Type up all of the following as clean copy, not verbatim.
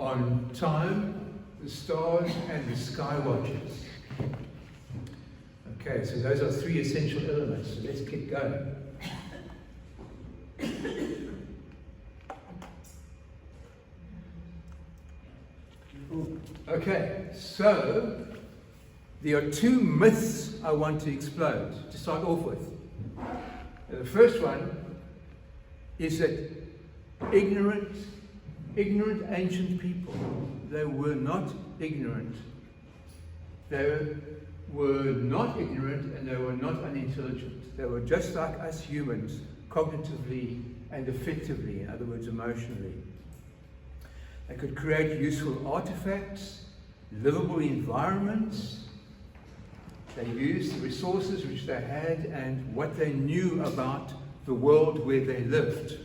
on time, the stars, and the sky watches. Okay, so those are three essential elements, so let's keep going. Okay, so there are two myths I want to explode to start off with. The first one is that ignorant ancient people, they were not ignorant. They were not ignorant and they were not unintelligent. They were just like us humans, cognitively and affectively, in other words, emotionally. They could create useful artifacts, livable environments. They used the resources which they had and what they knew about the world where they lived.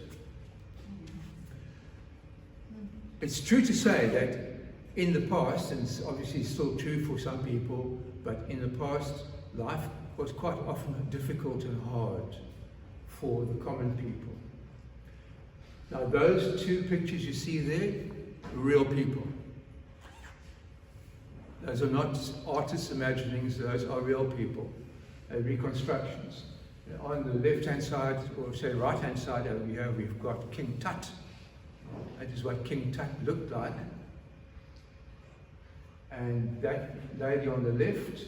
It's true to say that in the past, and it's obviously still true for some people, but in the past, life was quite often difficult and hard for the common people. Now, those two pictures you see there, real people. Those are not artists' imaginings, those are real people, reconstructions. On the left-hand side, or say right-hand side over here, we've got King Tut. That is what King Tut looked like. And that lady on the left,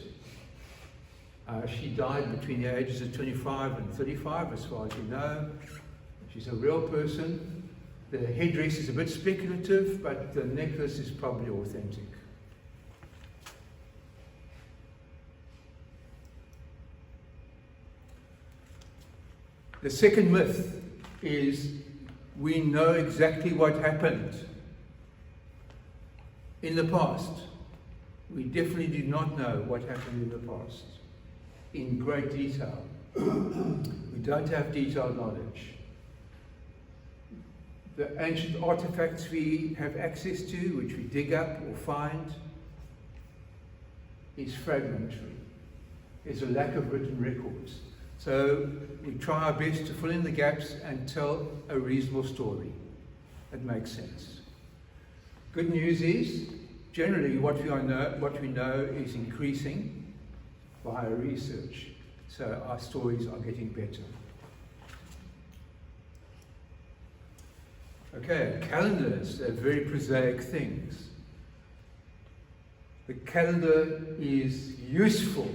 she died between the ages of 25 and 35, as far as we know. She's a real person. The headdress is a bit speculative, but the necklace is probably authentic. The second myth is we know exactly what happened in the past. We definitely do not know what happened in the past in great detail. We don't have detailed knowledge. The ancient artifacts we have access to, which we dig up or find, is fragmentary. There's a lack of written records. So we try our best to fill in the gaps and tell a reasonable story that makes sense. Good news is, generally what we know is increasing via research. So our stories are getting better. Okay, calendars, they're very prosaic things. The calendar is useful.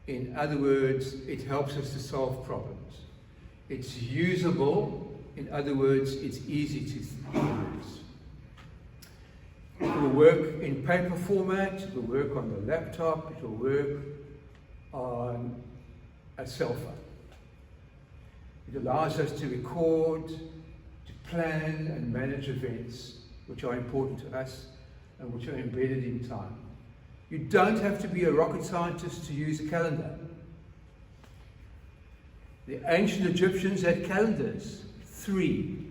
In other words, it helps us to solve problems. It's usable. In other words, it's easy to use. It will work in paper format, it will work on the laptop, it will work on a cell phone. It allows us to record, to plan and manage events which are important to us and which are embedded in time. You don't have to be a rocket scientist to use a calendar. The ancient Egyptians had calendars, 3.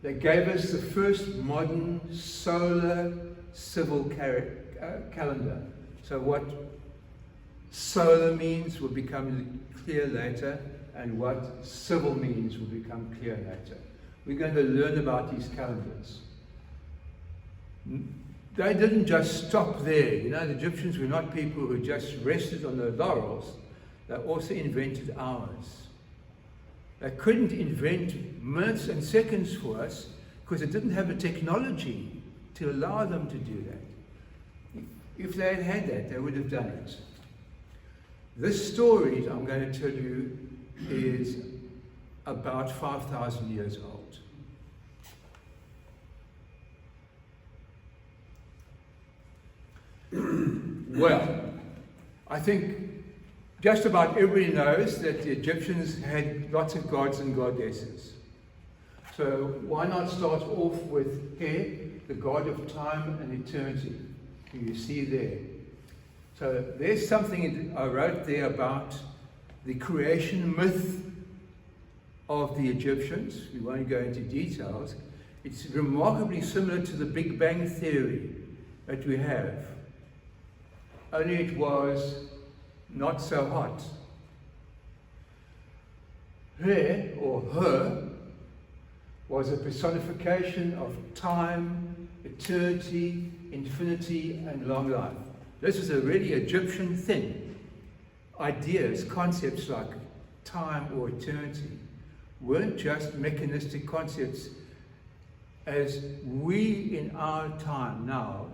They gave us the first modern solar civil calendar. So what solar means will become clear later, and what civil means will become clear later. We're going to learn about these calendars. They didn't just stop there. You know, the Egyptians were not people who just rested on their laurels. They also invented hours. They couldn't invent minutes and seconds for us because they didn't have the technology to allow them to do that. If they had had that, they would have done it. This story I'm going to tell you is about 5,000 years old. Well, I think just about everybody knows that the Egyptians had lots of gods and goddesses. So why not start off with He, the god of time and eternity, who you see there. So there's something I wrote there about the creation myth of the Egyptians. We won't go into details. It's remarkably similar to the Big Bang theory that we have. Only it was not so hot. He, or her, was a personification of time, eternity, infinity, and long life. This is a really Egyptian thing. Ideas, concepts like time or eternity weren't just mechanistic concepts as we in our time now,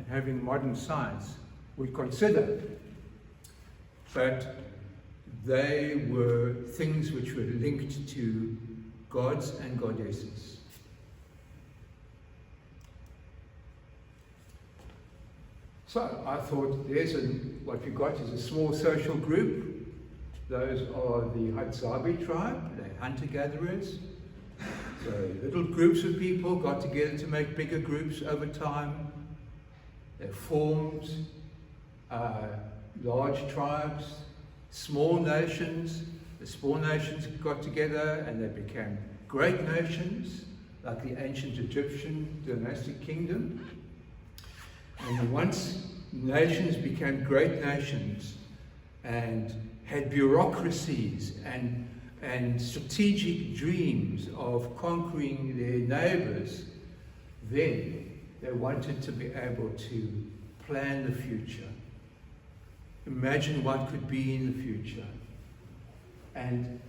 having modern science, would consider. But they were things which were linked to gods and goddesses. So I thought what we got is a small social group. Those are the Hadzabe tribe, they're hunter-gatherers. So little groups of people got together to make bigger groups over time. They formed large tribes, small nations. The small nations got together and they became great nations, like the ancient Egyptian dynastic kingdom. And once nations became great nations and had bureaucracies and strategic dreams of conquering their neighbors, then they wanted to be able to plan the future. Imagine what could be in the future. And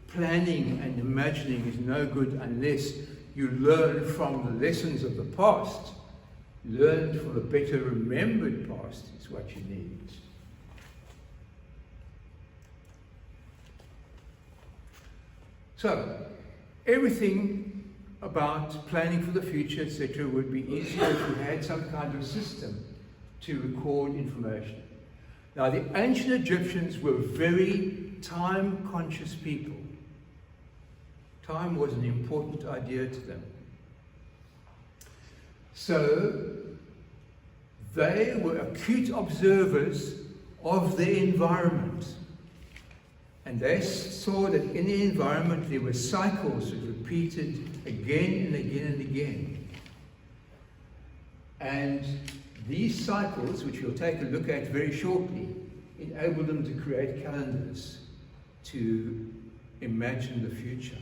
planning and imagining is no good unless you learn from the lessons of the past. Learn from the better remembered past is what you need. So, everything about planning for the future, etc., would be easier if you had some kind of system to record information. Now, the ancient Egyptians were very time-conscious people. Time was an important idea to them. So, they were acute observers of their environment. And they saw that in the environment there were cycles that repeated again and again and again. And these cycles, which we'll take a look at very shortly, enabled them to create calendars to imagine the future.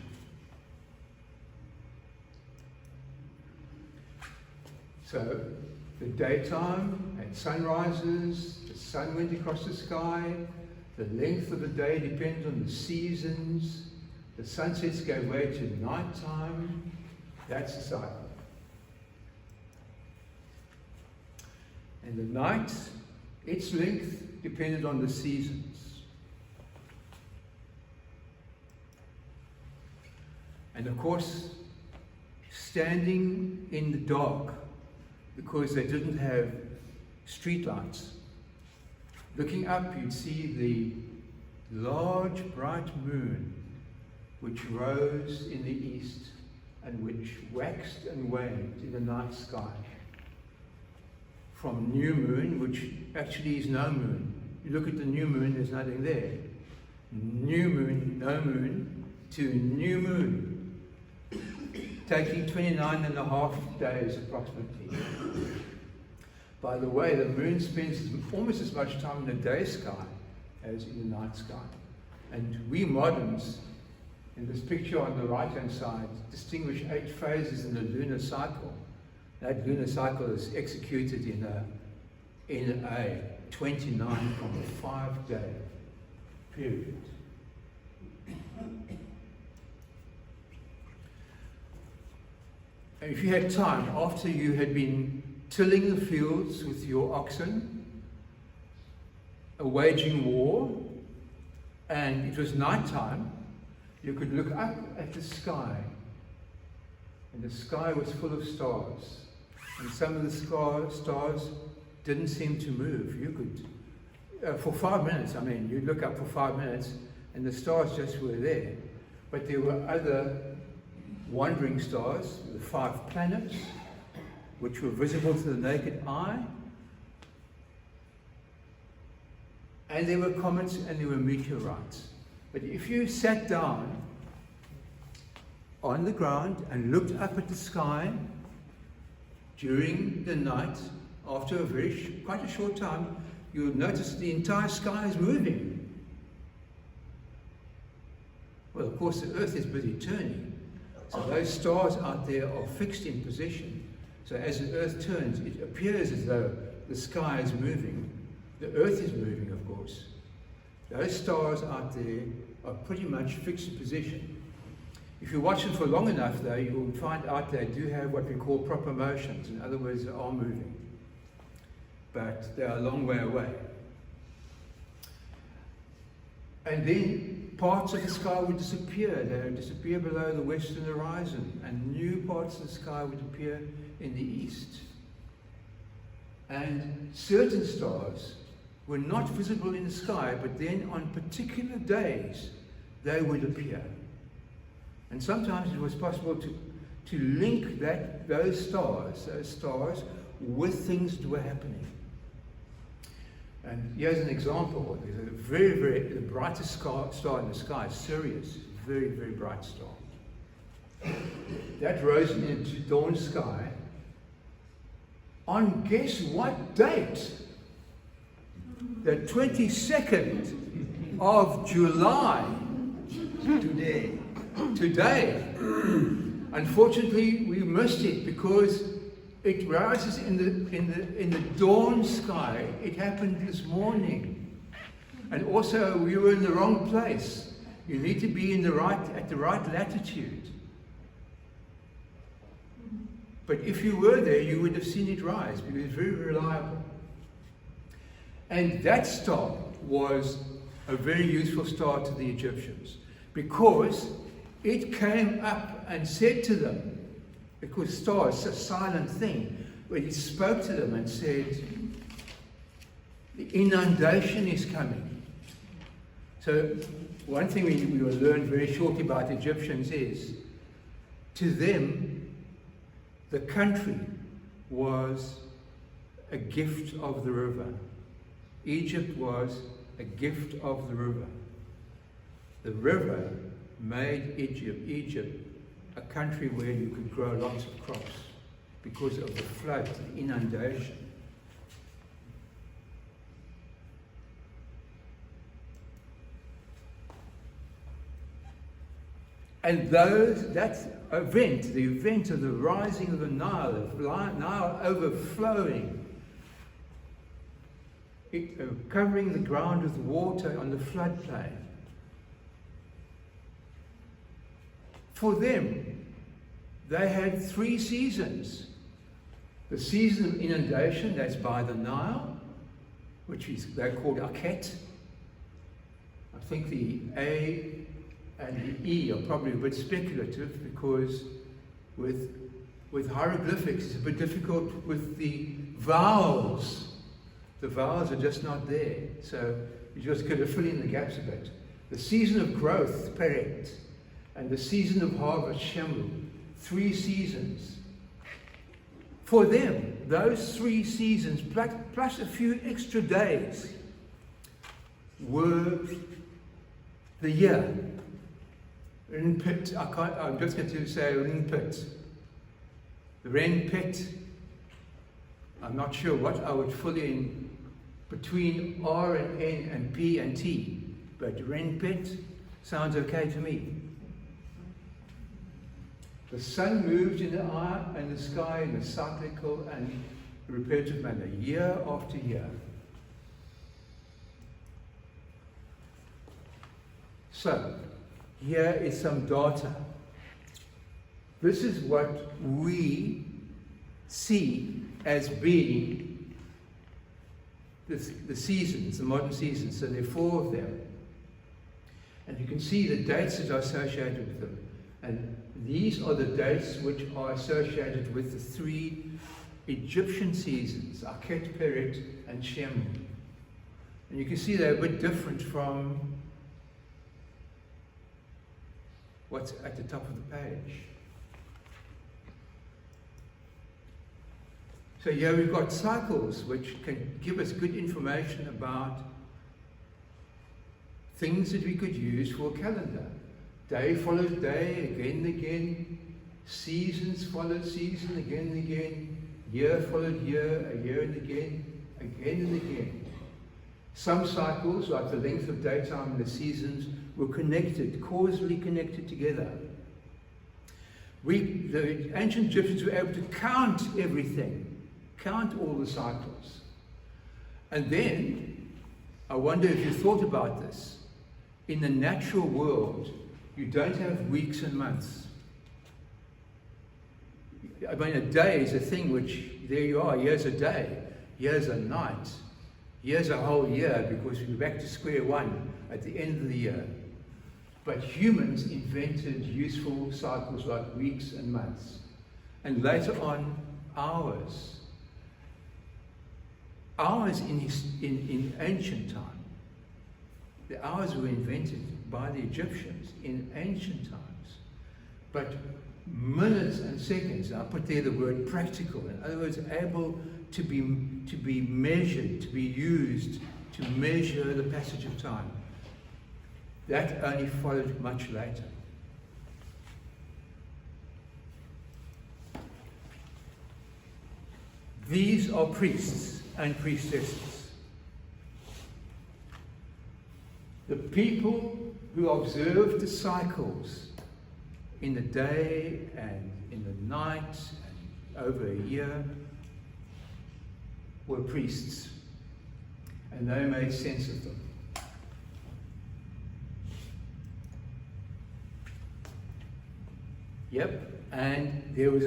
So, the daytime had sunrises, the sun went across the sky, the length of the day depends on the seasons, the sunsets gave way to nighttime. That's the cycle. And the night, its length depended on the seasons. And of course, standing in the dark, because they didn't have street lights, looking up, you'd see the large, bright moon, which rose in the east and which waxed and waned in the night sky. From new moon, which actually is no moon. You look at the new moon, there's nothing there. New moon, no moon, to new moon, taking 29 and a half days approximately. By the way, the moon spends almost as much time in the day sky as in the night sky. And we moderns, in this picture on the right-hand side, distinguish 8 phases in the lunar cycle. That lunar cycle is executed in a 29.5-day period. And if you had time, after you had been tilling the fields with your oxen, waging war, and it was night time, you could look up at the sky, and the sky was full of stars. And some of the stars didn't seem to move. You could, for 5 minutes, you'd look up for 5 minutes, and the stars just were there. But there were other wandering stars, the 5 planets, which were visible to the naked eye. And there were comets and there were meteorites. But if you sat down on the ground and looked up at the sky during the night, after quite a short time, you would notice the entire sky is moving. Well, of course, the Earth is busy turning, So those stars out there are fixed in position. So as the Earth turns, it appears as though the sky is moving. The Earth is moving, of course. Those stars out there are pretty much fixed in position. If you watch them for long enough, though, you will find out they do have what we call proper motions. In other words, they are moving. But they are a long way away. And then parts of the sky would disappear. They would disappear below the western horizon, and new parts of the sky would appear in the east. And certain stars were not visible in the sky, but then on particular days they would appear. And sometimes it was possible to link those stars with things that were happening. And here's an example. There's the brightest star in the sky, Sirius, very, very bright star. That rose in the dawn sky on guess what date? The 22nd of July. Today. Unfortunately, we missed it because it rises in the dawn sky. It happened this morning. And also, we were in the wrong place. You need to be at the right latitude. But if you were there, you would have seen it rise because it's very reliable. And that star was a very useful star to the Egyptians because it came up and said to them, because star is a silent thing, but he spoke to them and said, the inundation is coming. So one thing we will learn very shortly about Egyptians is, to them, the country was a gift of the river. Egypt was a gift of the river. The river made Egypt a country where you could grow lots of crops because of the flood, the inundation. And that event, the event of the rising of the Nile overflowing, covering the ground with water on the floodplain. For them, they had 3 seasons. The season of inundation, that's by the Nile, which they're called Akhet. I think the A and the E are probably a bit speculative because with hieroglyphics it's a bit difficult with the vowels. The vowels are just not there, so you just got to fill in the gaps a bit. The season of growth, Peret, and the season of harvest, Shemu. 3 seasons. For them, those 3 seasons, plus a few extra days, were the year. Renpit, I'm just going to say Renpit. The Renpit, I'm not sure what I would fill in between R and N and P and T, but Renpit sounds okay to me. The sun moved in the eye and the sky in a cyclical and repetitive manner, year after year. So, here is some data. This is what we see as being the seasons, the modern seasons. So there are 4 of them. And you can see the dates that are associated with them. And these are the dates which are associated with the 3 Egyptian seasons, Akhet, Peret, and Shemu. And you can see they're a bit different from what's at the top of the page. So here we've got cycles which can give us good information about things that we could use for a calendar. Day follows day, again and again. Seasons followed season, again and again. Year followed year, a year and again and again. Some cycles, like the length of daytime and the seasons, were connected, causally connected together. The ancient Egyptians were able to count everything, count all the cycles. And then, I wonder if you thought about this. In the natural world, you don't have weeks and months. I mean, a day is a thing which, there you are, here's a day, here's a night, here's a whole year, because we're back to square one at the end of the year. But humans invented useful cycles like weeks and months, and later on, hours. Hours in ancient time. The hours were invented by the Egyptians in ancient times. But minutes and seconds, and I put there the word practical, in other words, able to be measured, to be used to measure the passage of time. That only followed much later. These are priests and priestesses. The people who observed the cycles in the day and in the night and over a year were priests, and they made sense of them. Yep, and there were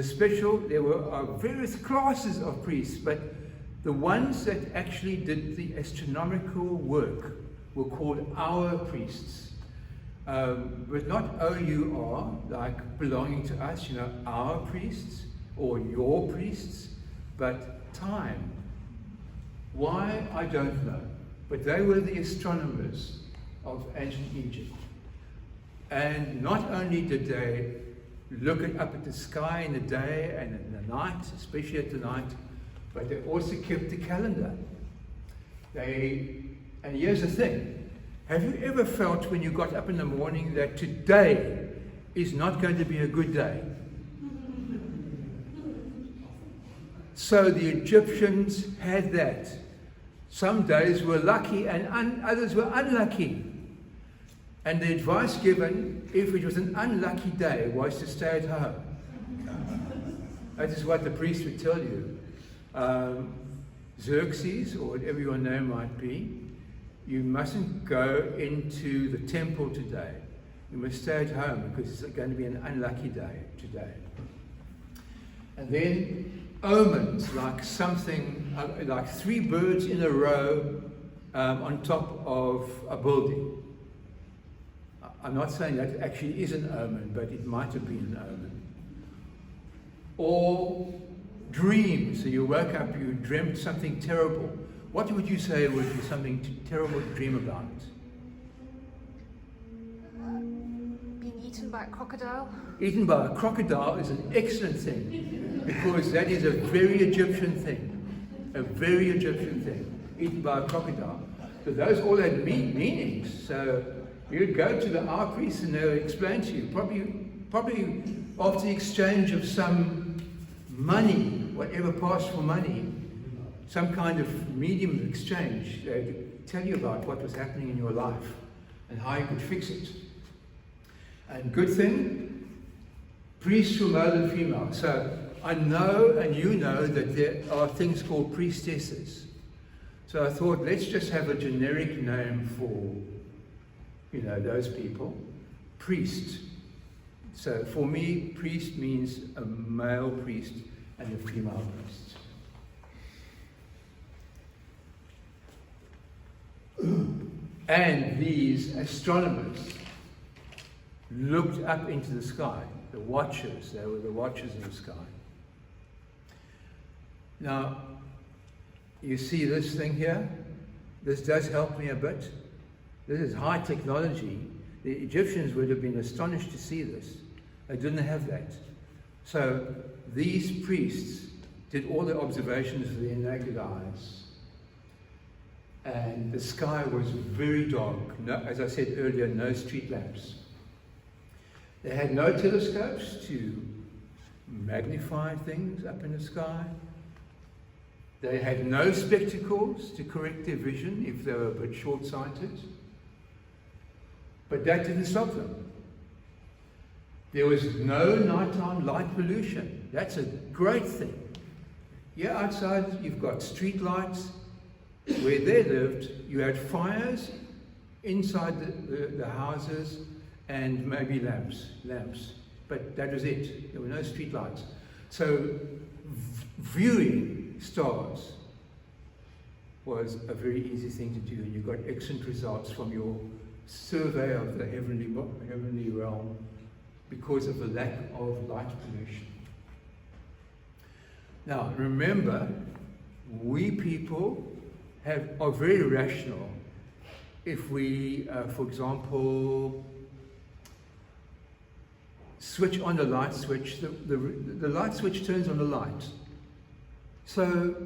various classes of priests, but the ones that actually did the astronomical work were called our priests. But not O-U-R, like belonging to us, our priests or your priests, but time. Why, I don't know. But they were the astronomers of ancient Egypt. And not only did they look up at the sky in the day and in the night, especially at the night, but they also kept the calendar. And here's the thing. Have you ever felt when you got up in the morning that today is not going to be a good day? So the Egyptians had that. Some days were lucky and others were unlucky. And the advice given, if it was an unlucky day, was to stay at home. That is what the priest would tell you. Xerxes, or whatever your name might be, you mustn't go into the temple today. You must stay at home because it's going to be an unlucky day today. And then omens, like something, like 3 birds in a row on top of a building. I'm not saying that actually is an omen, but it might have been an omen. Or dreams. So you woke up, you dreamt something terrible. What would you say would be something terrible to dream about? Being eaten by a crocodile? Eaten by a crocodile is an excellent thing, because that is a very Egyptian thing. A very Egyptian thing. Eaten by a crocodile. So those all had meanings. So you'd go to the our priests and they would explain to you, probably after the exchange of some money, whatever passed for money, some kind of medium of exchange, they'd tell you about what was happening in your life and how you could fix it. And good thing, priests were male and female. So I know and you know that there are things called priestesses. So I thought, let's just have a generic name for those people. Priest. So for me, priest means a male priest and a female priest. And these astronomers looked up into the sky. The watchers, they were the watchers of the sky. Now, you see this thing here? This does help me a bit. This is high technology. The Egyptians would have been astonished to see this. They didn't have that. So these priests did all the observations with their naked eyes. And the sky was very dark. No, as I said earlier, no street lamps. They had no telescopes to magnify things up in the sky. They had no spectacles to correct their vision if they were a bit short-sighted. But that didn't stop them There was no nighttime light pollution. That's a great thing. Here outside, you've got street lights. Where they lived, you had fires inside the houses and maybe lamps. But that was it. There were no street lights. So viewing stars was a very easy thing to do, and you got excellent results from your survey of the heavenly realm because of the lack of light pollution. Now remember, we people are very rational. If we, for example, switch on the light switch, the light switch turns on the light. So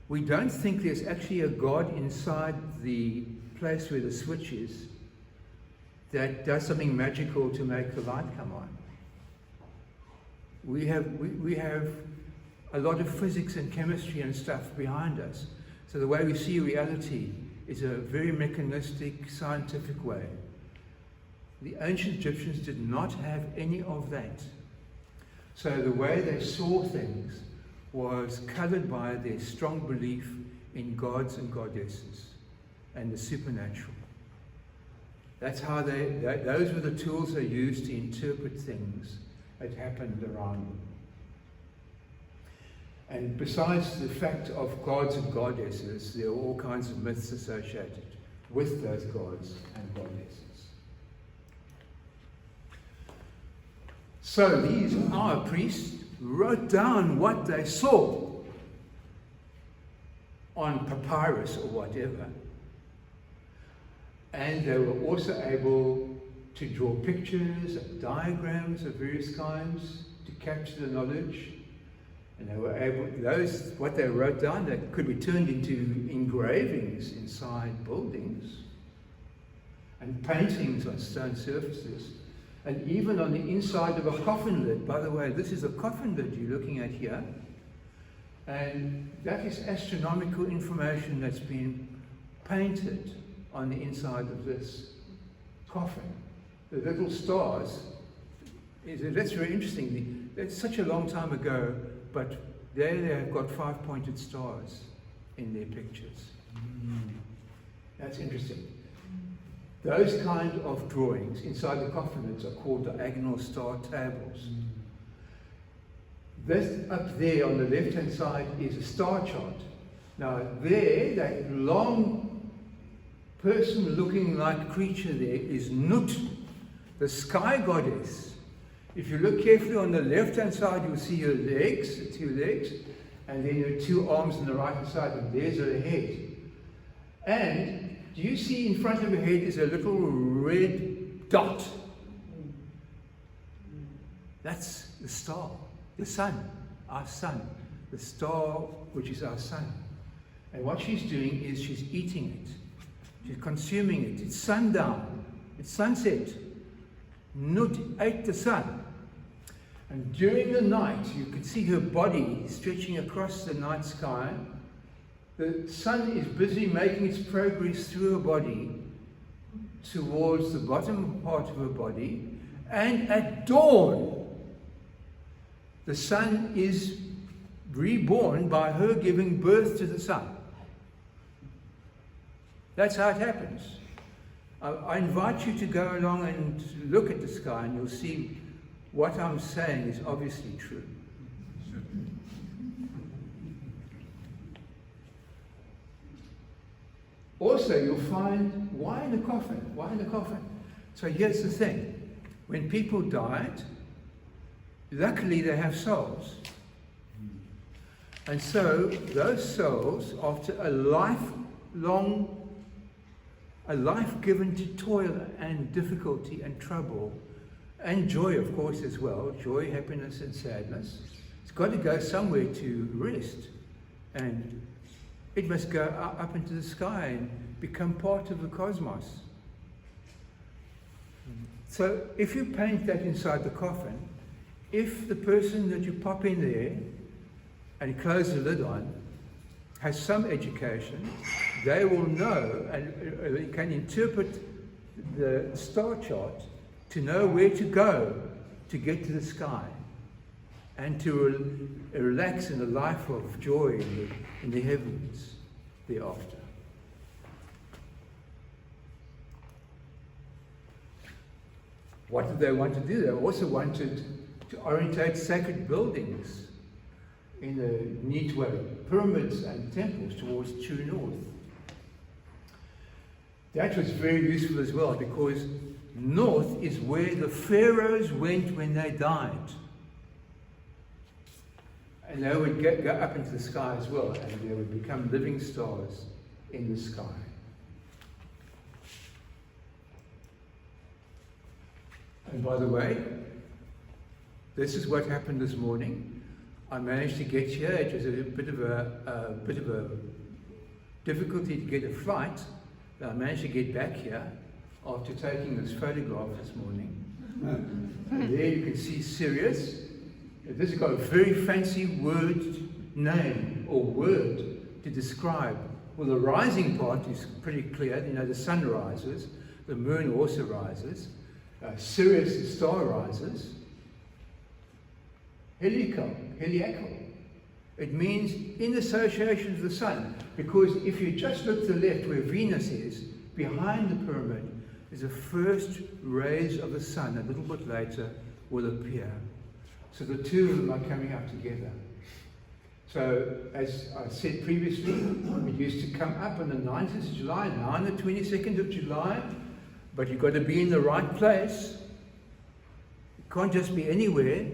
we don't think there's actually a God inside the place where the switch is that does something magical to make the light come on. We have a lot of physics and chemistry and stuff behind us. So the way we see reality is a very mechanistic, scientific way. The ancient Egyptians did not have any of that. So the way they saw things was coloured by their strong belief in gods and goddesses and the supernatural. That's how those were the tools they used to interpret things that happened around them. And besides the fact of gods and goddesses, there are all kinds of myths associated with those gods and goddesses. So these our priests wrote down what they saw on papyrus or whatever. And they were also able to draw pictures and diagrams of various kinds to capture the knowledge. And they were able, what they wrote down, that could be turned into engravings inside buildings and paintings on stone surfaces, and even on the inside of a coffin lid. By the way, this is a coffin lid you're looking at here, and that is astronomical information that's been painted on the inside of this coffin. The little stars, that's very interesting. That's such a long time ago, but there they have got 5-pointed stars in their pictures. That's interesting. Those kind of drawings inside the coffin lids are called diagonal star tables. This up there on the left-hand side is a star chart. Now there, that long person-looking like creature there is Nut, the sky goddess. If you look carefully on the left-hand side, you'll see her legs, the 2 legs, and then her 2 arms on the right-hand side, and there's her head. And do you see in front of her head is a little red dot? That's the star, the sun, our sun, the star which is our sun. And what she's doing is she's eating it. She's consuming it. It's sundown. It's sunset. Nut ate the sun. And during the night, you could see her body stretching across the night sky. The sun is busy making its progress through her body towards the bottom part of her body. And at dawn, the sun is reborn by her giving birth to the sun. That's how it happens. I invite you to go along and look at the sky, and you'll see what I'm saying is obviously true. Also, you'll find, why in the coffin? Why in the coffin? So here's the thing. When people died, luckily they have souls. And so those souls, after a life given to toil and difficulty and trouble, and joy, of course, as well, joy, happiness, and sadness, it's got to go somewhere to rest. And it must go up into the sky and become part of the cosmos. So if you paint that inside the coffin, if the person that you pop in there and close the lid on has some education, they will know and they can interpret the star chart to know where to go to get to the sky, and to relax in a life of joy in the heavens thereafter. What did they want to do? They also wanted to orientate sacred buildings in a neat way, pyramids and temples towards true north. That was very useful as well, because north is where the pharaohs went when they died. And they would go up into the sky as well, and they would become living stars in the sky. And by the way, this is what happened this morning. I managed to get here. It was a bit of a difficulty to get a flight, but I managed to get back here after taking this photograph this morning. And there you can see Sirius. This has got a very fancy name or word to describe. Well, the rising part is pretty clear. You know, the sun rises, the moon also rises. Sirius, the star, rises. Heliacal. It means in association with the sun, because if you just look to the left where Venus is, behind the pyramid is the first rays of the sun. A little bit later will appear. So the two of them are coming up together. So as I said previously, it used to come up on the 9th of July, now on the 22nd of July. But you've got to be in the right place. You can't just be anywhere.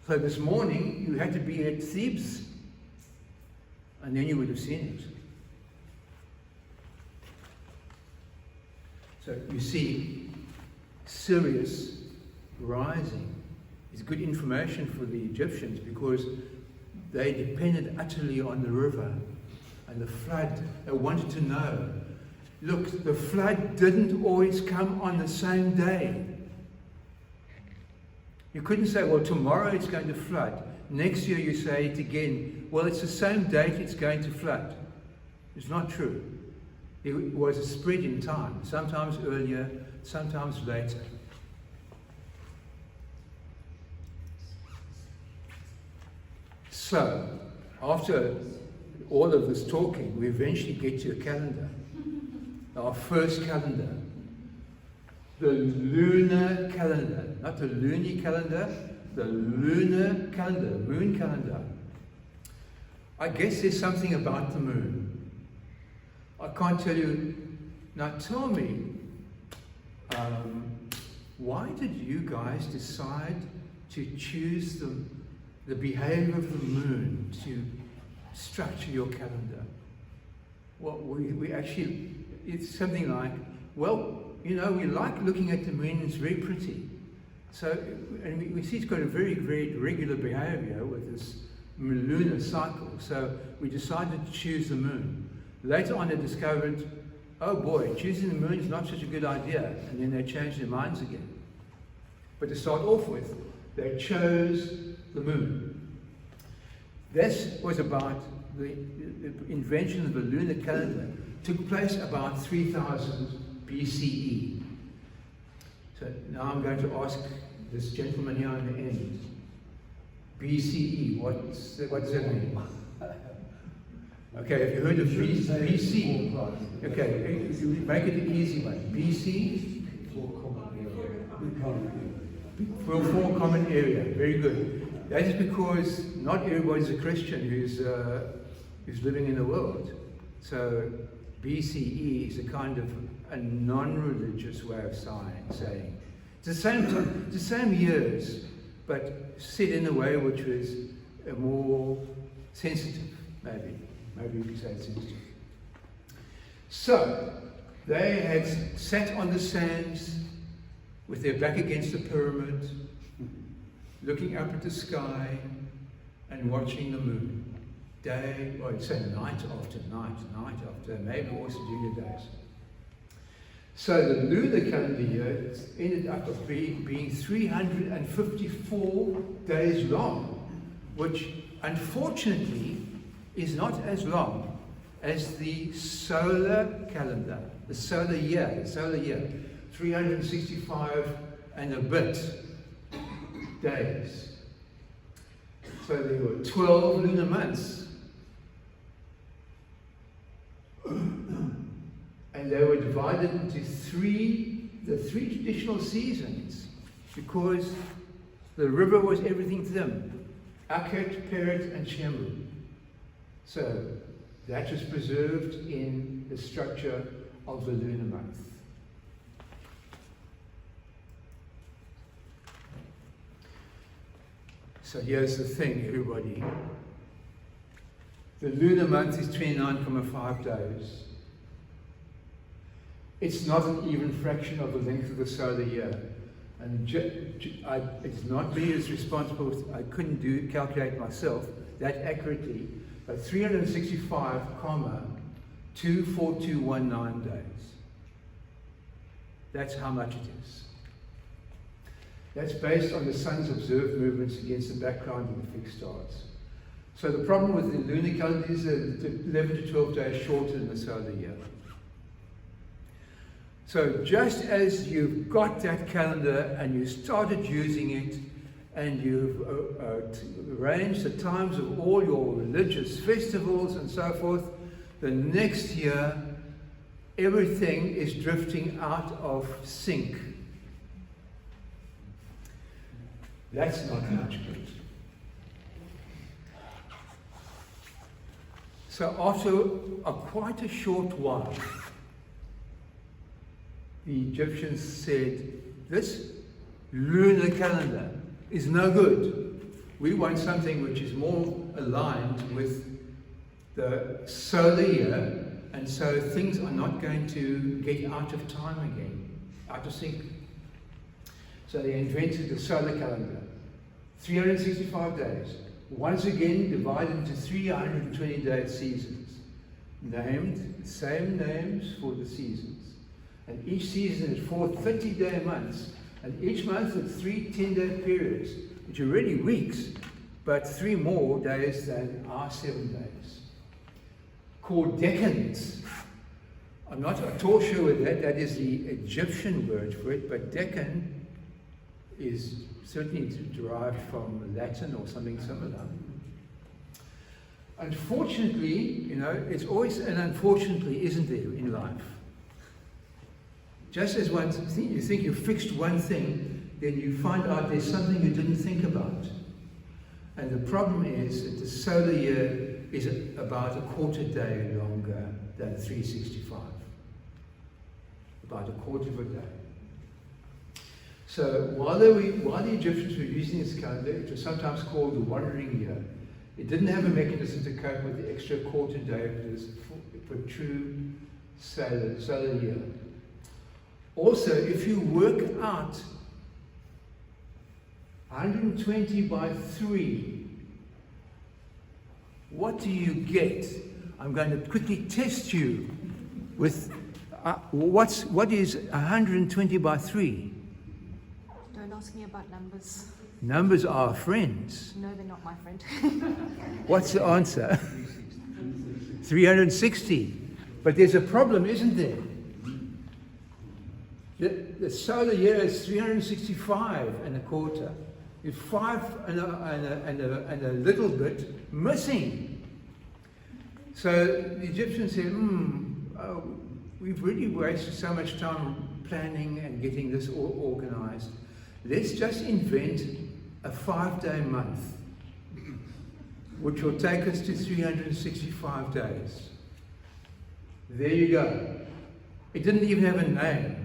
So this morning, you had to be at Thebes, and then you would have seen it. So you see, Sirius rising is good information for the Egyptians, because they depended utterly on the river and the flood. They wanted to know, look, the flood didn't always come on the same day. You couldn't say, well, tomorrow it's going to flood. Next year you say it again. Well, it's the same date it's going to flood. It's not true. It was a spread in time, sometimes earlier, sometimes later. So, after all of this talking, we eventually get to a calendar. Our first calendar, the lunar calendar, not the loony calendar, the lunar calendar, moon calendar. I guess there's something about the moon. I can't tell you. Now tell me, why did you guys decide to choose the behavior of the moon to structure your calendar? Well, we actually, it's something like, well, you know, we like looking at the moon, it's very pretty. So, and we see it's got a very, very regular behavior with this lunar cycle. So we decided to choose the moon. Later on they discovered, oh boy, choosing the moon is not such a good idea. And then they changed their minds again. But to start off with, they chose the moon. This was about the invention of the lunar calendar. Took place about 3000 BCE. So now I'm going to ask this gentleman here on the end. BCE, what does that mean? Okay, have you heard of BC? Okay, make it an easy one. BC? For common area. Very good. That is because not everybody's a Christian who's living in the world. So BCE is a kind of a non-religious way of saying. It's the same years, but said in a way which was more sensitive, maybe. Maybe you could say it's sensitive. So, they had sat on the sands with their back against the pyramid, looking up at the sky and watching the moon. Day, or I'd say night after night after, maybe also during the days. So the lunar calendar year ended up being 354 days long, which unfortunately is not as long as the solar calendar, the solar year, 365 and a bit days. So there were 12 lunar months. And they were divided into the three traditional seasons, because the river was everything to them: Akhet, Peret, and Shemu. So that was preserved in the structure of the lunar month. So here's the thing, everybody. The lunar month is 29.5 days. It's not an even fraction of the length of the solar year. And it's not me who's responsible. I couldn't calculate myself that accurately, but 365,24219 days. That's how much it is. That's based on the sun's observed movements against the background of the fixed stars. So the problem with the lunar calendar is that it's 11 to 12 days shorter than the solar year. So just as you've got that calendar and you started using it, and you've arranged the times of all your religious festivals and so forth, the next year everything is drifting out of sync. That's not much good. So after quite a short while, the Egyptians said, this lunar calendar is no good. We want something which is more aligned with the solar year, and so things are not going to get out of time again, out of sync. So they invented the solar calendar. 365 days, once again divided into 320-day seasons, named, same names for the seasons. And each season is 4 30-day months, and each month has 3 10-day periods, which are really weeks, but 3 more days than our 7 days. Called decans. I'm not at all sure with that. That is the Egyptian word for it, but decan is certainly derived from Latin or something similar. Unfortunately, it's always an unfortunately, isn't there, in life? Just as you think you fixed one thing, then you find out there's something you didn't think about. And the problem is that the solar year is about a quarter day longer than 365. About a quarter of a day. So while the Egyptians were using this calendar, it was sometimes called the wandering year. It didn't have a mechanism to cope with the extra quarter day for true solar year. Also, if you work out 120 by 3, what do you get? I'm going to quickly test you with what is 120 by 3? Don't ask me about numbers. Numbers are friends. No, they're not my friend. What's the answer? 360. But there's a problem, isn't there? The solar year is 365 and a quarter. It's 5 and a little bit missing. So the Egyptians said, we've really wasted so much time planning and getting this all organized. Let's just invent a 5-day month, which will take us to 365 days. There you go. It didn't even have a name.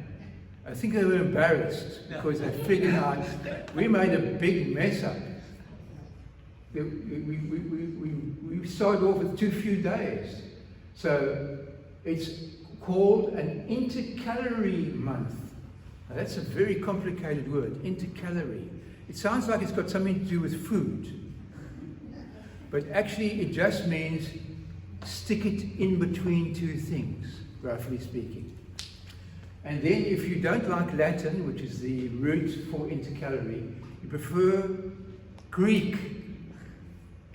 I think they were embarrassed because they figured out we made a big mess up. We started off with too few days. So it's called an intercalary month. Now that's a very complicated word, intercalary. It sounds like it's got something to do with food. But actually it just means stick it in between two things, roughly speaking. And then if you don't like Latin, which is the root for intercalary, you prefer Greek,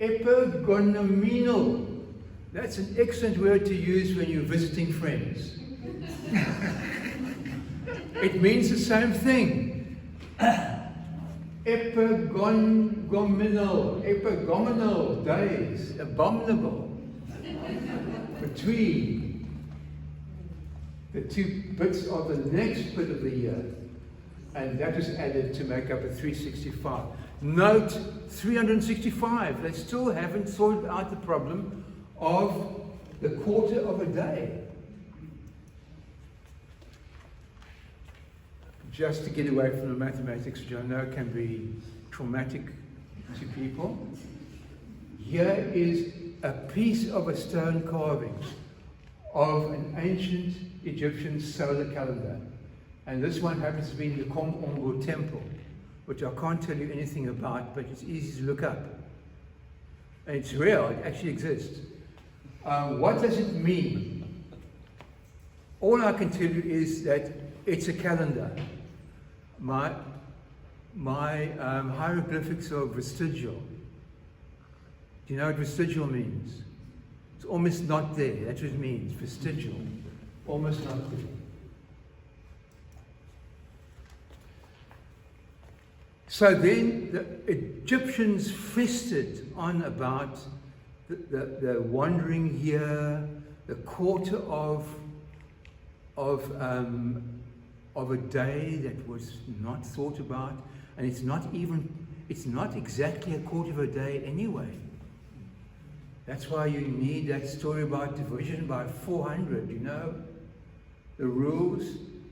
epigonomenal. That's an excellent word to use when you're visiting friends. It means the same thing. epagomenal days, abominable, between the two bits of the next bit of the year, and that is added to make up a 365. Note 365, they still haven't sorted out the problem of the quarter of a day. Just to get away from the mathematics, which I know can be traumatic to people. Here is a piece of a stone carving of an ancient Egyptian solar calendar. And this one happens to be in the Kom temple, which I can't tell you anything about, but it's easy to look up. And it's real, it actually exists. What does it mean? All I can tell you is that it's a calendar. My hieroglyphics are vestigial. Do you know what vestigial means? It's almost not there. That's what it means, vestigial. Almost not there. So then the Egyptians feasted on about the wandering year, the quarter of a day that was not thought about, and it's not exactly a quarter of a day anyway. That's why you need that story about division by 400, you know, the rules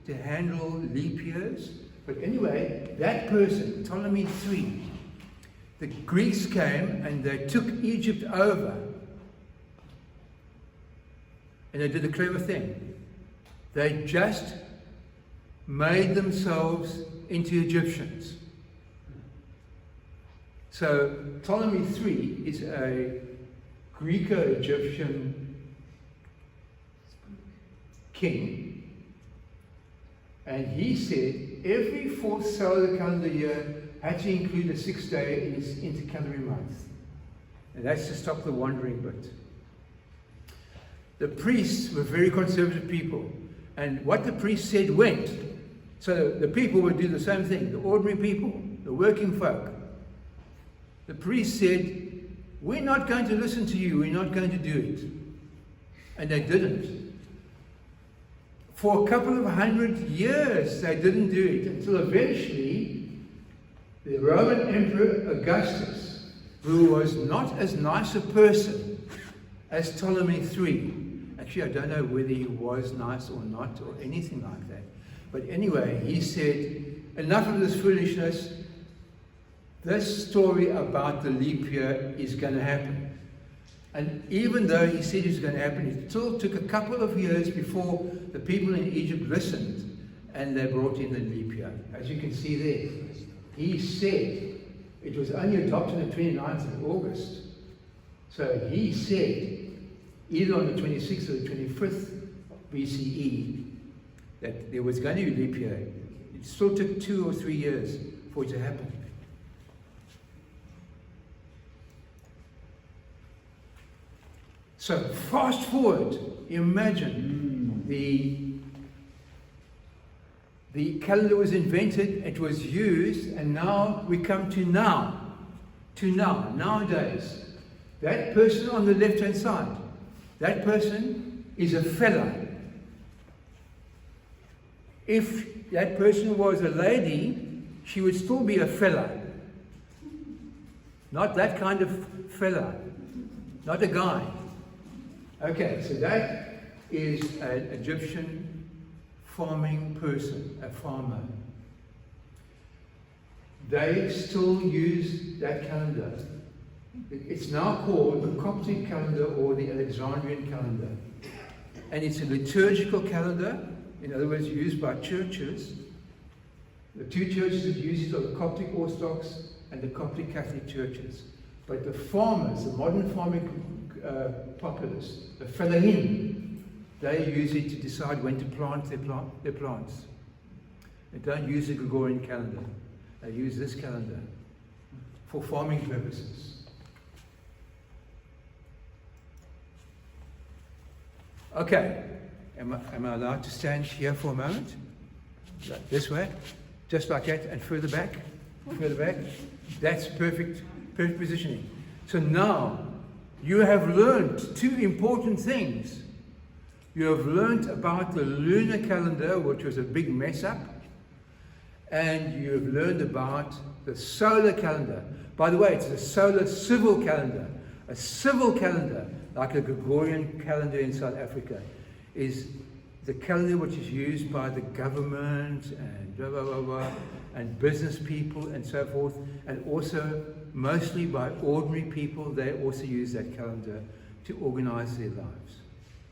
to handle leap years. But anyway, that person, Ptolemy III, the Greeks came and they took Egypt over, and they did a clever thing. They just made themselves into Egyptians. So Ptolemy III is a Greco-Egyptian king, and he said every fourth solar calendar year had to include a 6th day in its intercalary month. And that's to stop the wandering bit. The priests were very conservative people, and what the priest said went. So the people would do the same thing, the ordinary people, the working folk. The priest said, we're not going to listen to you, we're not going to do it. And they didn't. For a couple of 100 years they didn't do it, until eventually the Roman Emperor Augustus, who was not as nice a person as Ptolemy III, actually I don't know whether he was nice or not or anything like that, but anyway, he said, enough of this foolishness. This story about the leap year is going to happen. And even though he said it was going to happen, it still took a couple of years before the people in Egypt listened and they brought in the leap year. As you can see there, he said it was only adopted on the 29th of August. So he said, either on the 26th or the 25th BCE, that there was going to be a leap year. It still took 2 or 3 years for it to happen. So fast forward, imagine the calendar was invented, it was used, and now we come to nowadays. That person on the left-hand side, that person is a fella. If that person was a lady, she would still be a fella. Not that kind of fella, not a guy. Okay, so that is an Egyptian farming person, a farmer. They still use that calendar. It's now called the Coptic calendar or the Alexandrian calendar. And it's a liturgical calendar, in other words, used by churches. The two churches that use it are the Coptic Orthodox and the Coptic Catholic churches. But the farmers, the modern farming populace, the fellahim, they use it to decide when to plant their plants. They don't use the Gregorian calendar. They use this calendar for farming purposes. Okay, am I allowed to stand here for a moment? This way? Just like that, and further back, further back. That's perfect positioning. So now, you have learned two important things. You have learned about the lunar calendar, which was a big mess up, and you have learned about the solar calendar. By the way, it's a solar civil calendar. A civil calendar, like a Gregorian calendar in South Africa, is the calendar which is used by the government and blah, blah, blah, blah, and business people and so forth, and also mostly by ordinary people. They also use that calendar to organize their lives.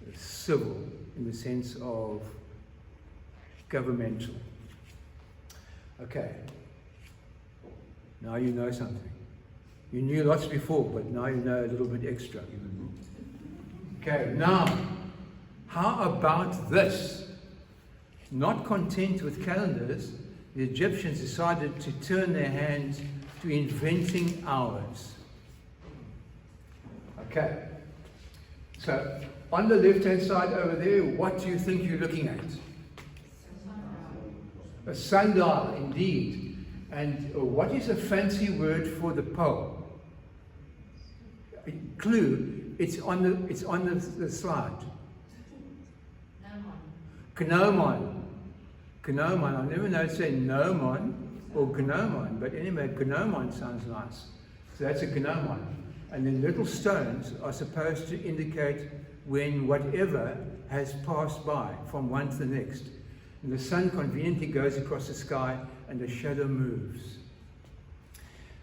It's civil in the sense of governmental. Okay, now you know something. You knew lots before, but now you know a little bit extra. Okay, now, how about this? Not content with calendars, the Egyptians decided to turn their hands to inventing hours. Okay, so on the left-hand side over there, what do you think you're looking at? A sundial, indeed. And what is a fancy word for the pole? Clue, it's on the slide. Gnomon. Gnomon. I never know to say gnomon or gnomon, but anyway, gnomon sounds nice. So that's a gnomon. And then little stones are supposed to indicate when whatever has passed by from one to the next. And the sun conveniently goes across the sky and the shadow moves.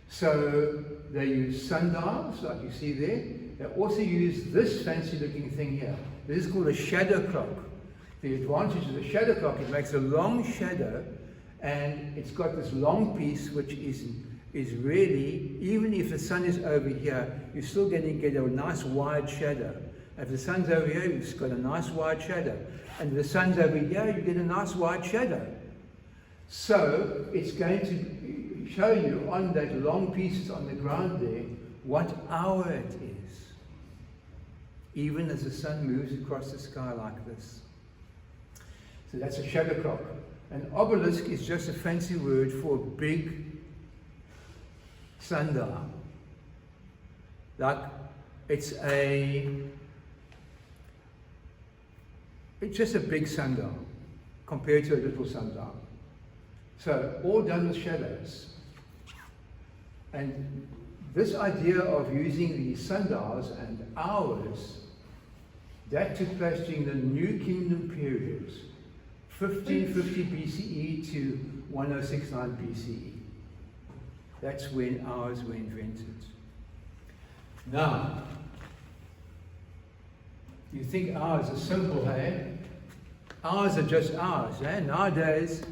So they use sundials, like you see there. They also use this fancy looking thing here. This is called a shadow clock. The advantage of the shadow clock, it makes a long shadow, and it's got this long piece which is really, even if the sun is over here, you're still going to get a nice wide shadow. If the sun's over here, you've got a nice wide shadow. And if the sun's over here, you get a nice wide shadow. So it's going to show you on that long piece on the ground there what hour it is, even as the sun moves across the sky like this. So that's a shadow clock. An obelisk is just a fancy word for a big sundial. Like it's just a big sundial compared to a little sundial. So all done with shadows. And this idea of using these sundials and hours, that took place during the New Kingdom period, 1550 BCE to 1069 BCE. That's when hours were invented. Now, you think hours are simple, hey? Hours are just hours, eh? Nowadays,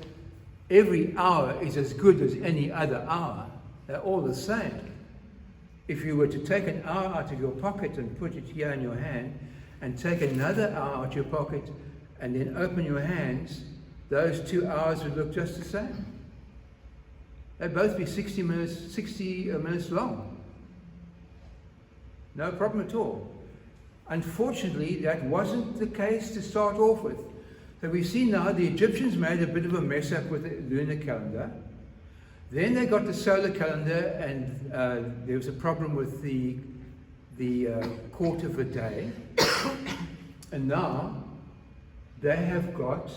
every hour is as good as any other hour. They're all the same. If you were to take an hour out of your pocket and put it here in your hand, and take another hour out of your pocket and then open your hands, those 2 hours would look just the same. They'd both be 60 minutes long. No problem at all. Unfortunately, that wasn't the case to start off with. So we see now the Egyptians made a bit of a mess up with the lunar calendar. Then they got the solar calendar, and there was a problem with the quarter of a day. And now they have got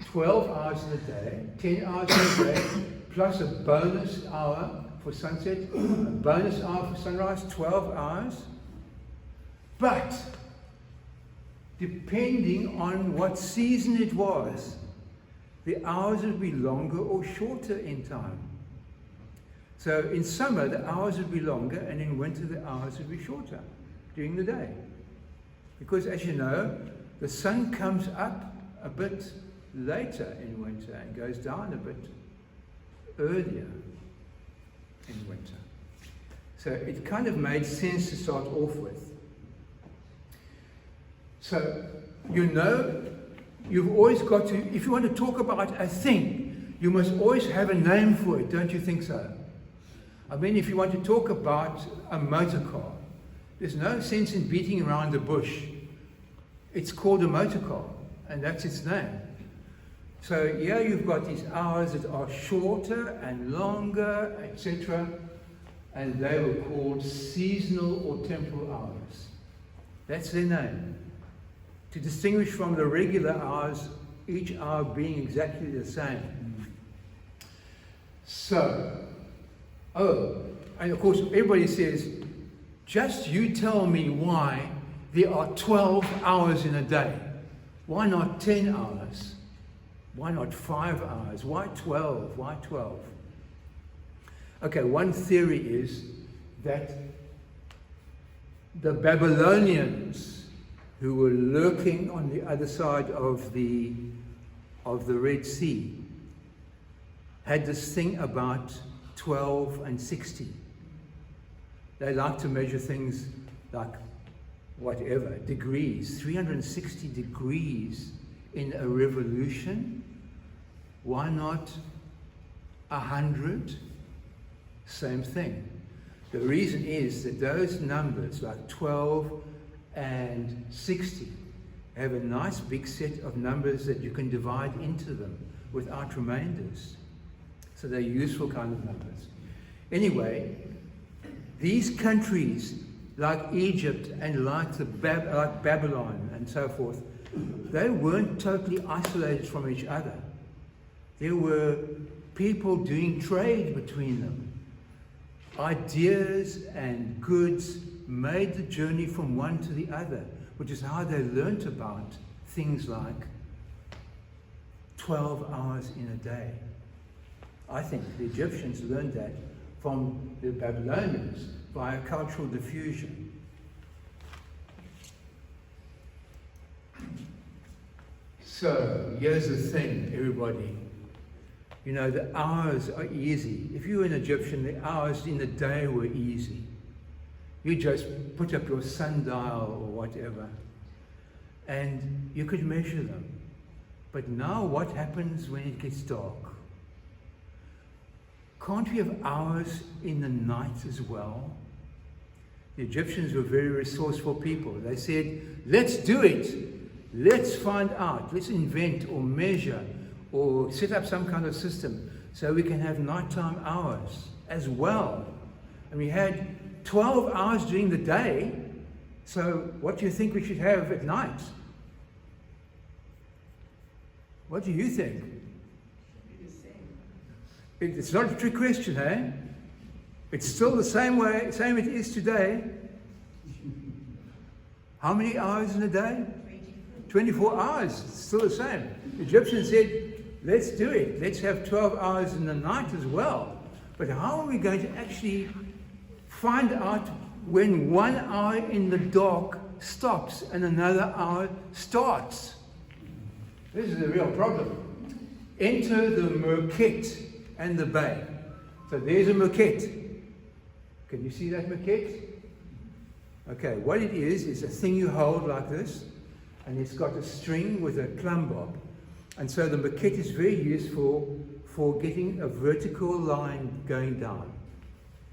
12 hours in a day, 10 hours in a day, plus a bonus hour for sunset, a bonus hour for sunrise, 12 hours. But depending on what season it was, the hours would be longer or shorter in time. So in summer, the hours would be longer, and in winter, the hours would be shorter during the day. Because as you know, the sun comes up a bit later in winter and goes down a bit earlier in winter. So it kind of made sense to start off with. So, you know, you've always got to, if you want to talk about a thing, you must always have a name for it, don't you think so? I mean, if you want to talk about a motor car, there's no sense in beating around the bush. It's called a motor car, and that's its name. So here you've got these hours that are shorter and longer, etc. And they were called seasonal or temporal hours. That's their name. To distinguish from the regular hours, each hour being exactly the same. So, and of course everybody says, just you tell me why there are 12 hours in a day. Why not 10 hours? Why not 5 hours? Why 12? Why 12? Okay, one theory is that the Babylonians, who were lurking on the other side of the Red Sea, had this thing about 12 and 60. They like to measure things like whatever, degrees, 360 degrees in a revolution. Why not 100? Same thing. The reason is that those numbers like 12 and 60 have a nice big set of numbers that you can divide into them without remainders. So they're useful kind of numbers. Anyway, these countries like Egypt and like Babylon and so forth, they weren't totally isolated from each other. There were people doing trade between them. Ideas and goods made the journey from one to the other, which is how they learnt about things like 12 hours in a day. I think the Egyptians learned that from the Babylonians via cultural diffusion. So, here's the thing, everybody. You know, the hours are easy. If you were an Egyptian, the hours in the day were easy. You just put up your sundial or whatever, and you could measure them. But now what happens when it gets dark? Can't we have hours in the night as well? The Egyptians were very resourceful people. They said, let's do it. Let's find out. Let's invent or measure or set up some kind of system so we can have nighttime hours as well. And we had 12 hours during the day, so what do you think we should have at night? What do you think? It's not a trick question, eh? It's still the same it is today. How many hours in a day? 24 hours, it's still the same. The Egyptians said, let's do it. Let's have 12 hours in the night as well. But how are we going to actually find out when 1 hour in the dark stops and another hour starts? This is a real problem. Enter the maquette and the bay. So there's a maquette. Can you see that maquette? Okay, what it is a thing you hold like this, and it's got a string with a plumb bob. And so the maquette is very useful for getting a vertical line going down,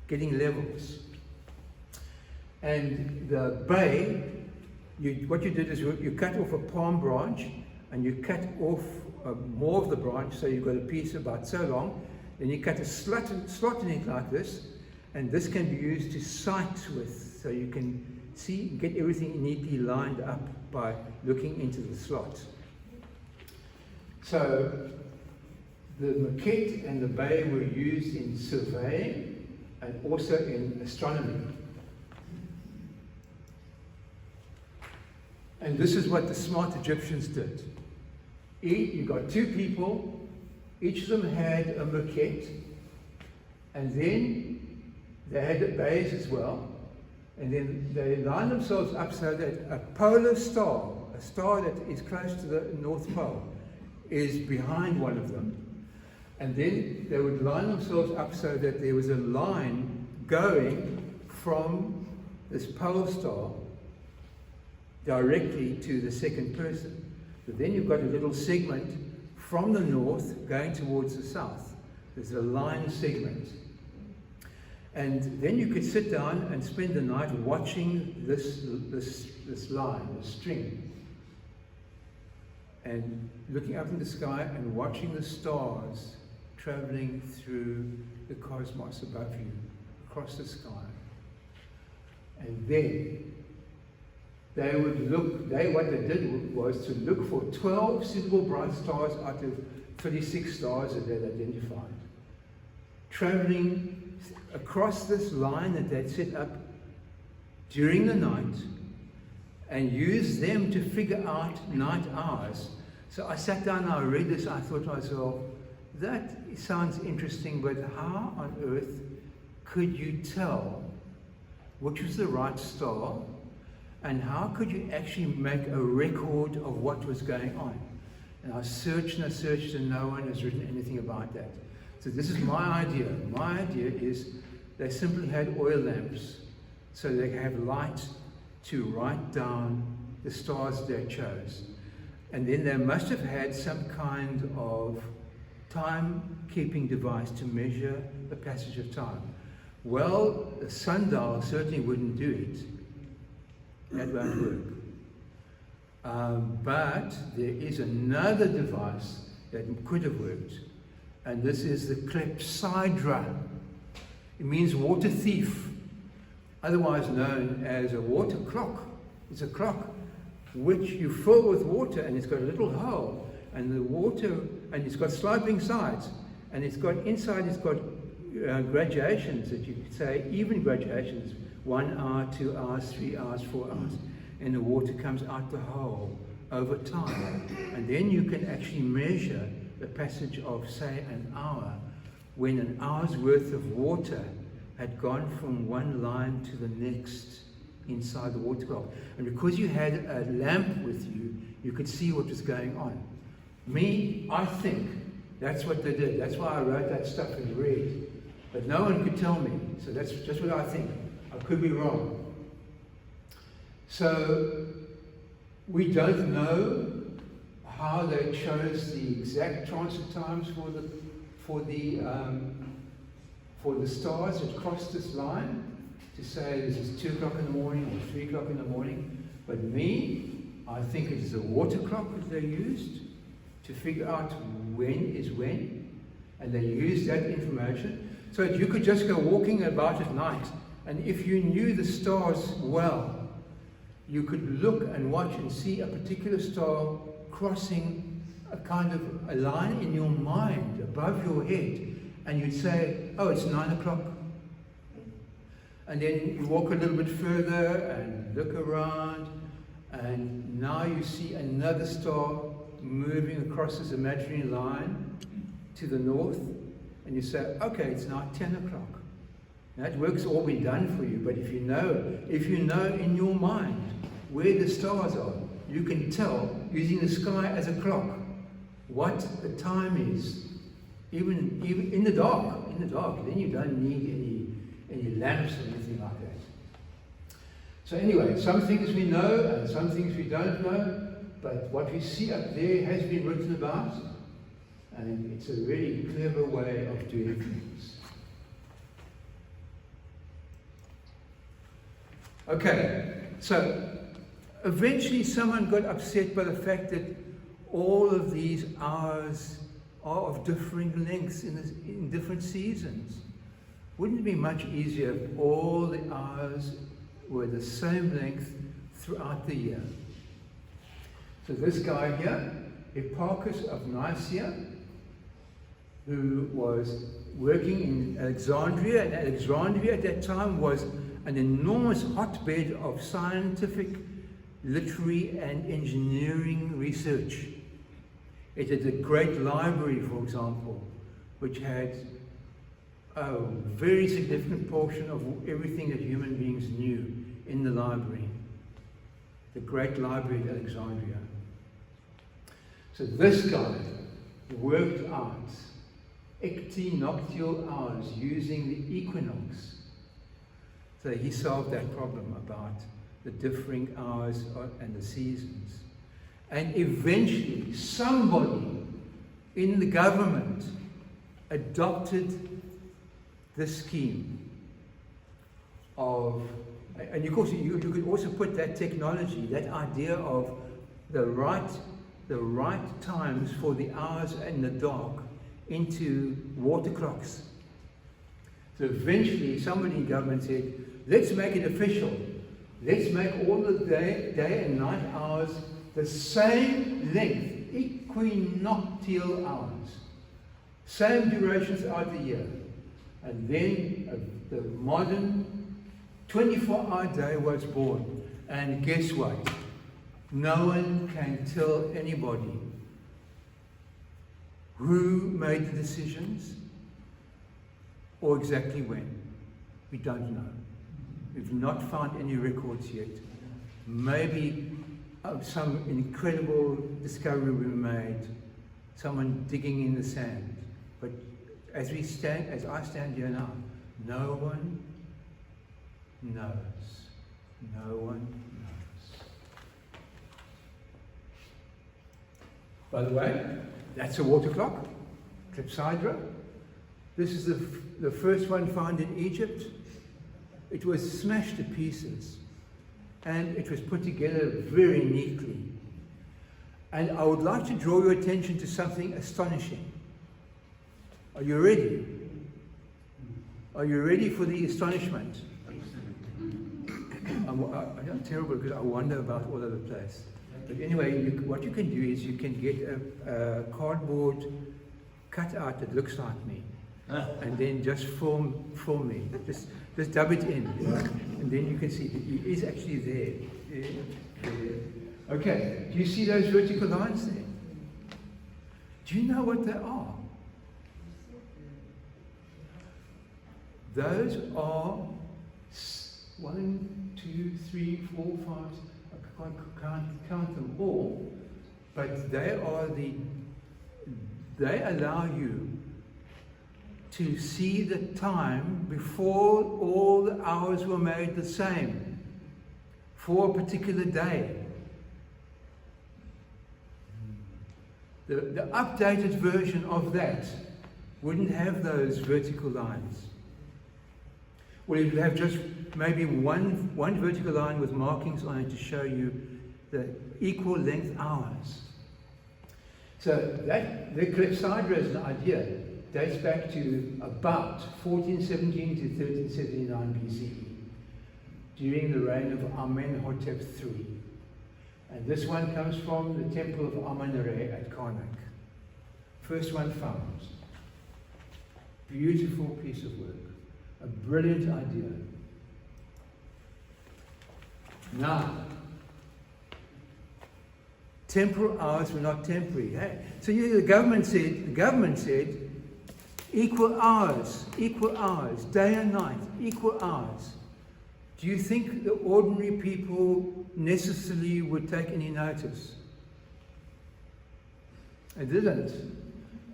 getting levels. And the bay, what you did is you cut off a palm branch, and you cut off more of the branch, so you've got a piece about so long. Then you cut a slot in it like this, and this can be used to sight with, so you can see, get everything neatly lined up by looking into the slot. So the maquette and the bay were used in surveying and also in astronomy. And this is what the smart Egyptians did. You got two people, each of them had a maquette, and then they had bays as well, and then they lined themselves up so that a polar star, a star that is close to the North Pole, is behind one of them. And then they would line themselves up so that there was a line going from this pole star directly to the second person. But then you've got a little segment from the north going towards the south. There's a line segment. And then you could sit down and spend the night watching this line, this string. and looking up in the sky and watching the stars traveling through the cosmos above you, across the sky. And then they would look, what they did was to look for 12 suitable bright stars out of 36 stars that they'd identified, traveling across this line that they'd set up during the night, and use them to figure out night hours. So I sat down and I read this, I thought to myself, that sounds interesting, but how on earth could you tell which was the right star, and how could you actually make a record of what was going on? And I searched and no one has written anything about that. So this is my idea. My idea is they simply had oil lamps so they could have light to write down the stars they chose. And then they must have had some kind of time-keeping device to measure the passage of time. Well, the sundial certainly wouldn't do it. That won't work. But there is another device that could have worked, and this is the clepsydra. It means water thief, otherwise known as a water clock. It's a clock which you fill with water, and it's got a little hole, and the water, and it's got sloping sides, and it's got inside, it's got graduations that you could say, even graduations, 1 hour, 2 hours, 3 hours, 4 hours, and the water comes out the hole over time. And then you can actually measure the passage of, say, an hour, when an hour's worth of water had gone from one line to the next inside the water clock. And because you had a lamp with you, you could see what was going on. Me, I think that's what they did. That's why I wrote that stuff in red. But no one could tell me. So that's just what I think. I could be wrong. So we don't know how they chose the exact transit times for the stars that crossed this line, to say this is 2 o'clock in the morning or 3 o'clock in the morning. But me, I think it is a water clock that they used to figure out when is when, and they used that information so that you could just go walking about at night, and if you knew the stars well, you could look and watch and see a particular star crossing a kind of a line in your mind above your head, and you'd say, oh, it's 9 o'clock. And then you walk a little bit further and look around, and now you see another star moving across this imaginary line to the north, and you say, okay, it's now 10 o'clock. That work's all been done for you, but if you know in your mind where the stars are, you can tell, using the sky as a clock, what the time is, even in the dark. Then you don't need any lamps or anything like that. So anyway, some things we know and some things we don't know, but what we see up there has been written about, and it's a really clever way of doing things. Okay, so eventually someone got upset by the fact that all of these hours are of differing lengths in different seasons. Wouldn't it be much easier if all the hours were the same length throughout the year? So this guy here, Hipparchus of Nicaea, who was working in Alexandria, and Alexandria at that time was an enormous hotbed of scientific, literary and engineering research. It had a great library, for example, which had a very significant portion of everything that human beings knew in the library. The great library at Alexandria. So this guy worked out equinoctial hours using the equinox. So he solved that problem about the differing hours and the seasons. And eventually somebody in the government adopted this scheme of, and of course you could also put that technology, that idea of the right the right times for the hours in the dark into water clocks. So eventually somebody in government said, let's make it official. Let's make all the day and night hours the same length, equinoctial hours. Same durations throughout the year. And then the modern 24-hour day was born. And guess what? No one can tell anybody who made the decisions or exactly when. We don't know. We've not found any records yet. Maybe some incredible discovery we made, someone digging in the sand. But as I stand here now, no one knows. No one knows. By the way, that's a water clock, clepsydra. This is the first one found in Egypt. It was smashed to pieces and it was put together very neatly. And I would like to draw your attention to something astonishing. Are you ready? Are you ready for the astonishment? I'm terrible because I wander about all over the place. But anyway, what you can do is you can get a cardboard cutout that looks like me. And then just film me. Just dub it in. And then you can see that he is actually there. Okay, do you see those vertical lines there? Do you know what they are? Those are 1, 2, 3, 4, 5. I can't count them all, but they allow you to see the time before all the hours were made the same for a particular day. The updated version of that wouldn't have those vertical lines. Well, it would have just maybe one vertical line with markings on it to show you the equal length hours. So the clepsydra as an idea dates back to about 1417 to 1379 BCE, during the reign of Amenhotep III. And this one comes from the temple of Amun-Re at Karnak. First one found. Beautiful piece of work. A brilliant idea. Now, temporal hours were not temporary. Hey? So the government said, equal hours, day and night, equal hours. Do you think the ordinary people necessarily would take any notice? They didn't.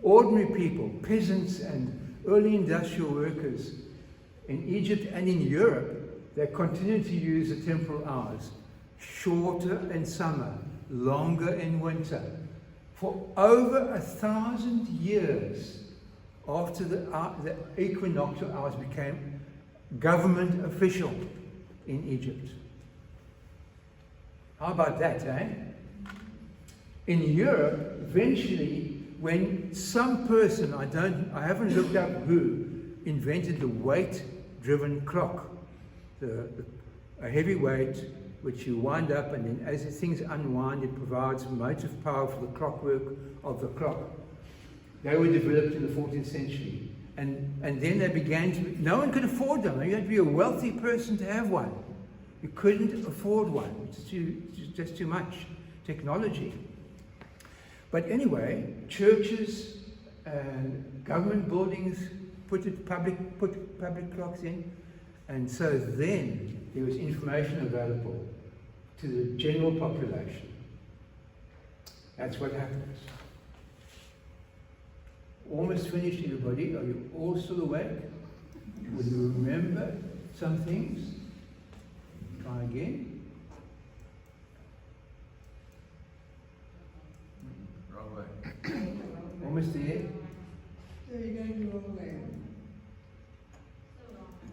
Ordinary people, peasants and early industrial workers in Egypt and in Europe, they continued to use the temporal hours, shorter in summer, longer in winter, for over 1,000 years after the equinoctial hours became government official in Egypt. How about that, eh? In Europe, eventually, when some person, I haven't looked up who, invented the weight-driven clock, a heavy weight which you wind up, and then as things unwind, it provides motive power for the clockwork of the clock. They were developed in the 14th century. And then they began to, no one could afford them. You had to be a wealthy person to have one. You couldn't afford one. It's just too much technology. But anyway, churches and government buildings put public clocks in. And so then there was information available to the general population. That's what happens. Almost finished, everybody. Are you all still awake? Will you remember some things? Try again. Wrong way. Almost there. So you're going the wrong way.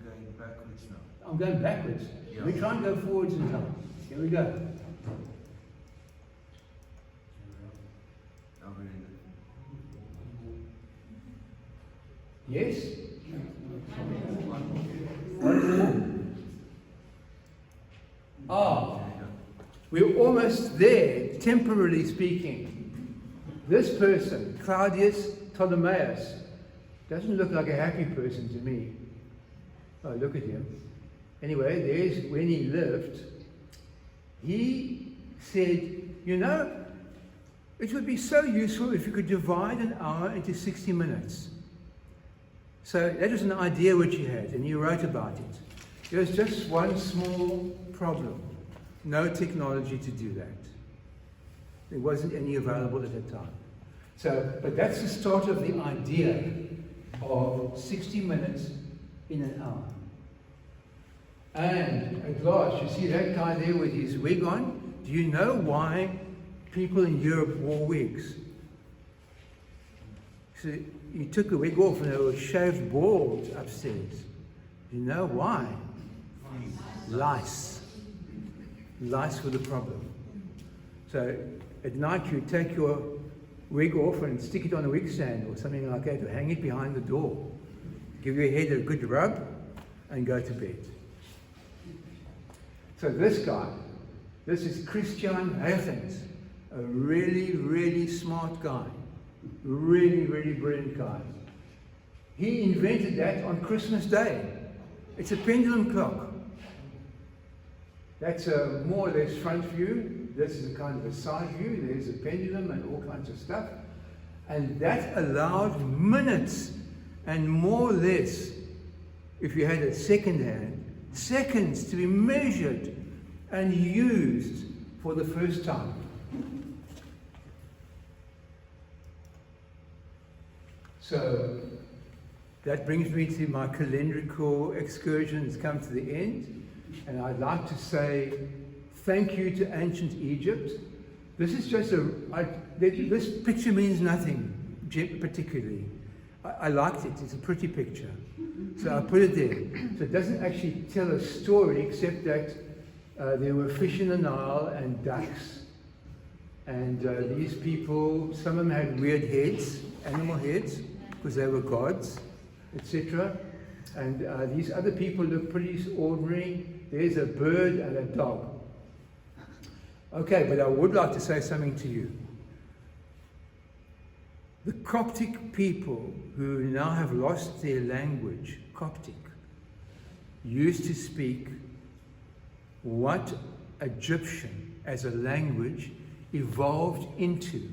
You're going backwards now. I'm going backwards. Yeah. We try and go forwards in time. Here we go. Yes? Ah, we're almost there, temporarily speaking. This person, Claudius Ptolemaeus, doesn't look like a happy person to me. Oh, look at him. Anyway, there's when he lived. He said, you know, it would be so useful if you could divide an hour into 60 minutes. So that was an idea which he had, and he wrote about it. There was just one small problem. No technology to do that. There wasn't any available at the time. So, but that's the start of the idea of 60 minutes in an hour. And at last, you see that guy there with his wig on? Do you know why people in Europe wore wigs? So you took the wig off and there were shaved bald upstairs. Do you know why? Lice. Lice were the problem. So at night you take your wig off and stick it on a wig stand or something like that, or hang it behind the door. Give your head a good rub and go to bed. So this guy, this is Christian Huygens, a really, really smart guy. Really, really brilliant guy. He invented that on Christmas Day. It's a pendulum clock. That's a more or less front view. This is a kind of a side view. There's a pendulum and all kinds of stuff. And that allowed minutes and more or less, if you had a second hand, seconds to be measured and used for the first time. So that brings me to my calendrical excursion. It's come to the end. And I'd like to say thank you to ancient Egypt. This is just this picture means nothing particularly. I liked it. It's a pretty picture. So I put it there. So it doesn't actually tell a story except that there were fish in the Nile and ducks. And these people, some of them had weird heads, animal heads, because they were gods, etc. And these other people look pretty ordinary. There's a bird and a dog. Okay, but I would like to say something to you. The Coptic people, who now have lost their language, Coptic, used to speak what Egyptian as a language evolved into.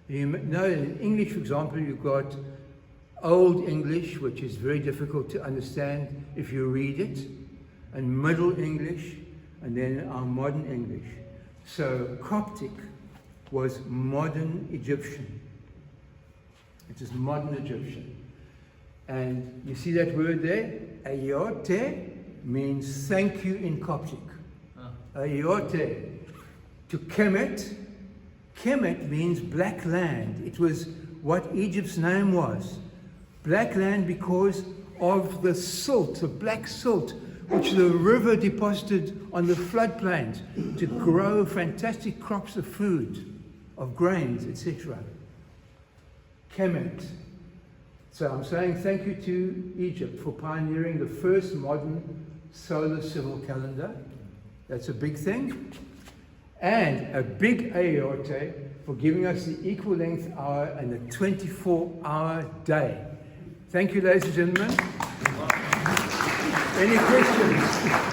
You know, in English, for example, you've got Old English, which is very difficult to understand if you read it, and Middle English, and then our modern English. So Coptic was modern Egyptian. It is modern Egyptian. And you see that word there? Ayote means thank you in Coptic. Ayote. To Kemet, Kemet means black land. It was what Egypt's name was. Black land because of the silt, the black silt, which the river deposited on the floodplains to grow fantastic crops of food, of grains, etc. Kemet. So I'm saying thank you to Egypt for pioneering the first modern solar civil calendar. That's a big thing. And a big ayote for giving us the equal length hour and a 24-hour day. Thank you, ladies and gentlemen. Any questions?